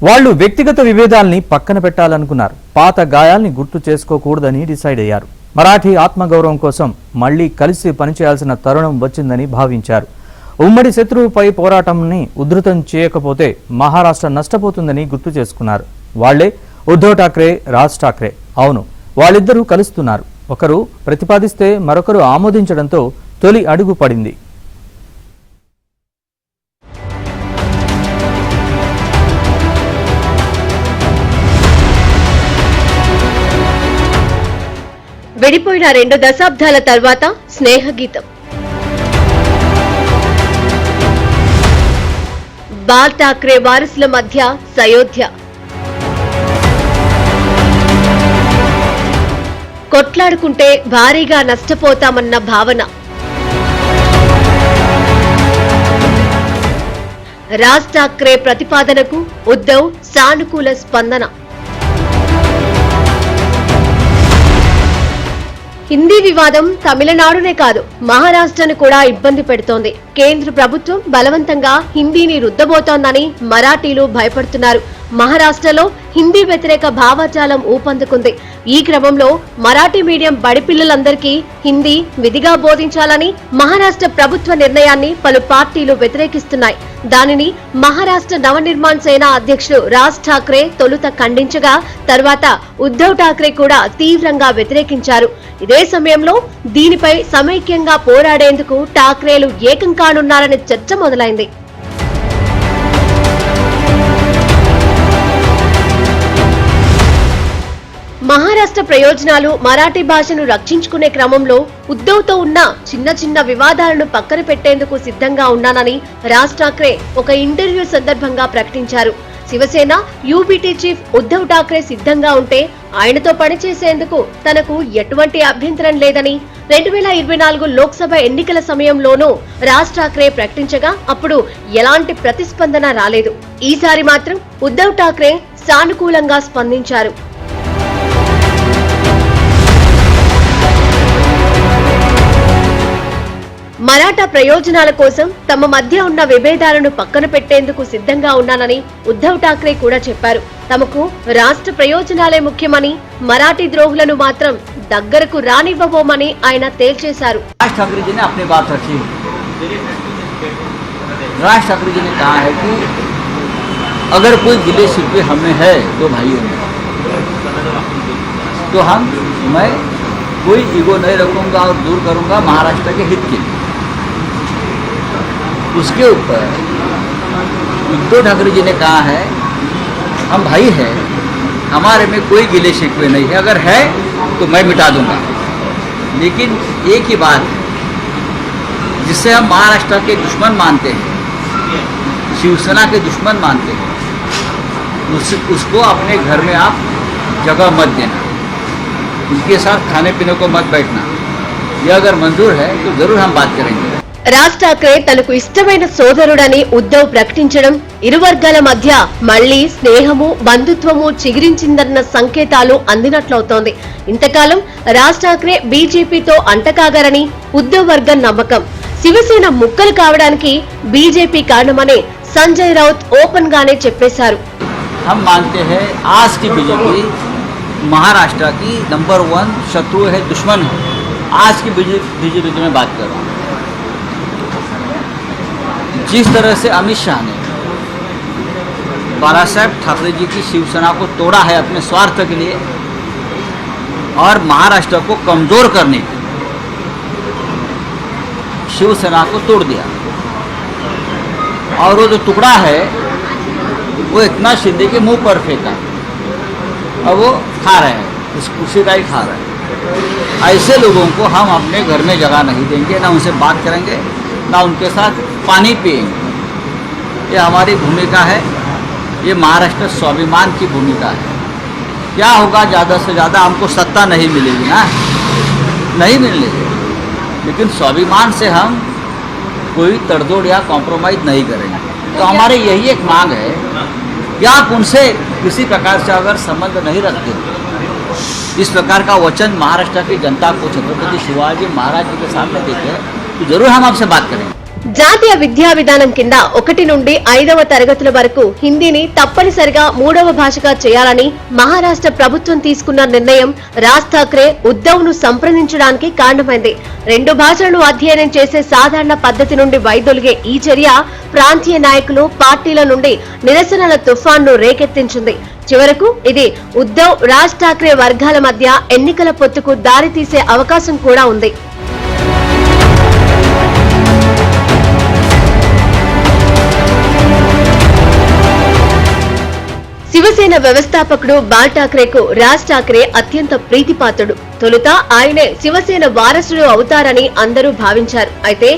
వాళ్ళు వ్యక్తిగత విభేదాల్ని పక్కన పెట్టాలనుకున్నారు. పాత గాయాల్ని గుర్తు చేసుకోకూడదని డిసైడ్ అయ్యారు. మరాఠీ ఆత్మగౌరవం కోసం మళ్లీ కలిసి పనిచేయాల్సిన తరుణం వచ్చిందని భావించారు. ఉమ్మడి శత్రువుపై పోరాటంని ఉధృతం చేయకపోతే మహారాష్ట్ర నష్టపోతుందని గుర్తు చేసుకున్నారు. వాళ్లే ఉద్ధవ్ ఠాక్రే, రాజ్ ఠాక్రే. అవును, వాళ్ళిద్దరూ కలుస్తున్నారు. ఒకరు ప్రతిపాదిస్తే మరొకరు ఆమోదించడంతో తొలి అడుగు పడింది. విడిపోయిన 2 దశాబ్దాల తర్వాత స్నేహగీతం. బాల్ ఠాక్రే వారసుల మధ్య సయోధ్య. కొట్లాడుకుంటే భారీగా నష్టపోతామన్న భావన. రాజ్ ఠాక్రే ప్రతిపాదనకు ఉద్ధవ్ సానుకూల స్పందన. హిందీ వివాదం తమిళనాడునే కాదు, మహారాష్ట్రను కూడా ఇబ్బంది పెడుతోంది. కేంద్ర ప్రభుత్వం బలవంతంగా హిందీని రుద్దబోతోందని మరాఠీలు భయపడుతున్నారు. మహారాష్ట్రలో హిందీ వ్యతిరేక భావజాలం ఊపందుకుంది. ఈ క్రమంలో మరాఠీ మీడియం బడిపిల్లలందరికీ హిందీ విధిగా బోధించాలని మహారాష్ట్ర ప్రభుత్వ నిర్ణయాన్ని పలు పార్టీలు వ్యతిరేకిస్తున్నాయి. దానిని మహారాష్ట్ర నవనిర్మాణ్ సేన అధ్యక్షుడు రాజ్ ఠాక్రే తొలుత ఖండించగా తర్వాత ఉద్ధవ్ ఠాక్రే కూడా తీవ్రంగా వ్యతిరేకించారు. ఇదే సమయంలో దీనిపై సమైక్యంగా పోరాడేందుకు ఠాక్రేలు ఏకం కానున్నారనే చర్చ మొదలైంది. మహారాష్ట్ర ప్రయోజనాలు మరాఠీ భాషను రక్షించుకునే క్రమంలో ఉద్ధవ్తో ఉన్న చిన్న వివాదాలను పక్కన పెట్టేందుకు సిద్ధంగా ఉన్నానని రాజ్ ఠాక్రే ఒక ఇంటర్వ్యూ సందర్భంగా ప్రకటించారు. శివసేన యూబీటీ చీఫ్ ఉద్ధవ్ ఠాక్రే సిద్ధంగా ఉంటే ఆయనతో పనిచేసేందుకు తనకు ఎటువంటి అభ్యంతరం లేదని 2024 లోక్సభ ఎన్నికల సమయంలోనూ రాజ్ ఠాక్రే ప్రకటించగా అప్పుడు ఎలాంటి ప్రతిస్పందన రాలేదు. ఈసారి మాత్రం ఉద్ధవ్ ఠాక్రే సానుకూలంగా స్పందించారు. మరాఠా ప్రయోజనాల కోసం తమ మధ్య ఉన్న విభేదాలను పక్కన పెట్టేందుకు సిద్ధంగా ఉన్నానని ఉద్ధవ్ ఠాక్రే కూడా చెప్పారు. తమకు రాష్ట్ర ప్రయోజనాలే ముఖ్యమని, మరాఠీ ద్రోహులను మాత్రం దగ్గరకు రానివ్వబోమని ఆయన తేల్చేశారు. राज ठाकरे जी ने अपनी बात रखी। राज ठाकरे जी ने कहा है कि अगर कोई गिले शिकवे हमें है तो भाइयों में, तो मैं कोई ईगो नहीं रखूंगा और दूर करूंगा महाराष्ट्र के हित के लिए। उसके ऊपर उद्धव ठाकरे जी ने कहा है हम भाई हैं, हमारे में कोई गिले शिकवे नहीं है, अगर है तो मैं मिटा दूंगा। लेकिन एक ही बात जिससे हम महाराष्ट्र के दुश्मन मानते हैं, शिवसेना के दुश्मन मानते हैं, उसको अपने घर में आप जगह मत देना, उनके साथ खाने पीने को मत बैठना। यह अगर मंजूर है तो जरूर हम बात करेंगे। రాజ్ ఠాక్రే తనకు ఇష్టమైన సోదరుడని ఉద్ధవ్ ప్రకటించడం ఇరు వర్గాల మధ్య మళ్లీ స్నేహము, బంధుత్వము చిగురించిందన్న సంకేతాలు అందినట్లవుతోంది. ఇంతకాలం రాజ్ ఠాక్రే బీజేపీతో అంటకాగారని ఉద్ధవ్ వర్గం నమ్మకం. శివసేన ముక్కలు కావడానికి బీజేపీ కారణమని సంజయ్ రౌత్ ఓపెన్ గానే చెప్పేశారు. हम मानते हैं आज की बीजेपी महाराष्ट्र की नंबर 1 शत्रु है, दुश्मन है। आज की बीजेपी की मैं बात कर रहा हूँ। जिस तरह से अमित शाह ने बालासाहेब ठाकरे जी की शिवसेना को तोड़ा है अपने स्वार्थ के लिए और महाराष्ट्र को कमजोर करने के लिए शिवसेना को तोड़ दिया, और वो जो टुकड़ा है वो इतना शिंदे के मुंह पर फेंका और वो खा रहे हैं, उसी का ही खा रहे हैं। ऐसे लोगों को हम अपने घर में जगह नहीं देंगे, ना उनसे बात करेंगे, ना उनके साथ पानी पिएंगे। ये हमारी भूमिका है, ये महाराष्ट्र स्वाभिमान की भूमिका है। क्या होगा, ज़्यादा से ज़्यादा हमको सत्ता नहीं मिलेगी ना, नहीं मिलेगी, लेकिन स्वाभिमान से हम कोई तड़जोड़ या कॉम्प्रोमाइज़ नहीं करेंगे। तो हमारे यही एक मांग है कि आप उनसे किसी प्रकार से अगर संबंध नहीं रखते, इस प्रकार का वचन महाराष्ट्र की जनता को छत्रपति शिवाजी महाराज जी के सामने देते हैं, तो जरूर हम आपसे बात करेंगे। జాతీయ విద్యా విధానం కింద 1 నుండి 5వ తరగతుల వరకు హిందీని తప్పనిసరిగా 3వ భాషగా చేయాలని మహారాష్ట్ర ప్రభుత్వం తీసుకున్న నిర్ణయం రాజ్ ఠాక్రే ఉద్ధవ్ ను సంప్రదించడానికి కారణమైంది. 2 భాషలను అధ్యయనం చేసే సాధారణ పద్ధతి నుండి వైదొలిగే ఈ చర్య ప్రాంతీయ నాయకులు, పార్టీల నుండి నిరసనల తుఫాన్ను రేకెత్తించింది. చివరకు ఇది ఉద్ధవ్, రాజ్ ఠాక్రే వర్గాల మధ్య ఎన్నికల పొత్తుకు దారితీసే అవకాశం కూడా ఉంది. శివసేన వ్యవస్థాపకుడు బాల్ ఠాక్రేకు రాజ్ ఠాక్రే అత్యంత ప్రీతిపాత్రుడు. తొలుత ఆయనే శివసేన వారసుడు అవుతారని అందరూ భావించారు. అయితే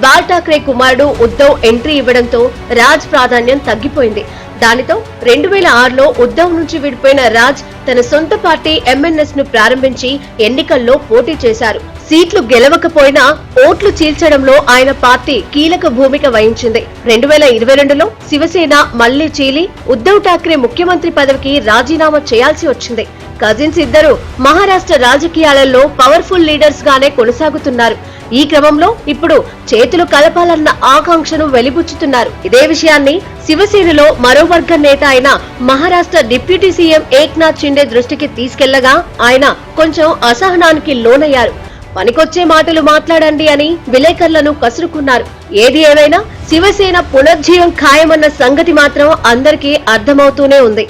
బాల్ ఠాక్రే కుమారుడు ఉద్ధవ్ ఎంట్రీ ఇవ్వడంతో రాజ్ ప్రాధాన్యం తగ్గిపోయింది. దానితో 2006లో ఉద్ధవ్ నుంచి విడిపోయిన రాజ్ తన సొంత పార్టీ ఎంఎన్ఎస్ ను ప్రారంభించి ఎన్నికల్లో పోటీ చేశారు. సీట్లు గెలవకపోయినా ఓట్లు చీల్చడంలో ఆయన పార్టీ కీలక భూమిక వహించింది. 2022లో శివసేన మళ్లీ చీలి ఉద్ధవ్ ఠాక్రే ముఖ్యమంత్రి పదవికి రాజీనామా చేయాల్సి వచ్చింది. కజిన్స్ ఇద్దరు మహారాష్ట్ర రాజకీయాలలో పవర్ఫుల్ లీడర్స్ గానే కొనసాగుతున్నారు. ఈ క్రమంలో ఇప్పుడు చేతులు కలపాలన్న ఆకాంక్షను వెలిబుచ్చుతున్నారు. ఇదే విషయాన్ని శివసేనలో మరో వర్గ నేత అయిన మహారాష్ట్ర డిప్యూటీ సీఎం ఏక్నాథ్ షిండే దృష్టికి తీసుకెళ్లగా ఆయన కొంచెం అసహనానికి లోనయ్యారు. పనికొచ్చే మాటలు మాట్లాడండి అని విలేకరులను కసురుకున్నారు. ఏది ఏమైనా శివసేన పునర్జీవం ఖాయమన్న సంగతి మాత్రం అందరికీ అర్థమవుతూనే ఉంది.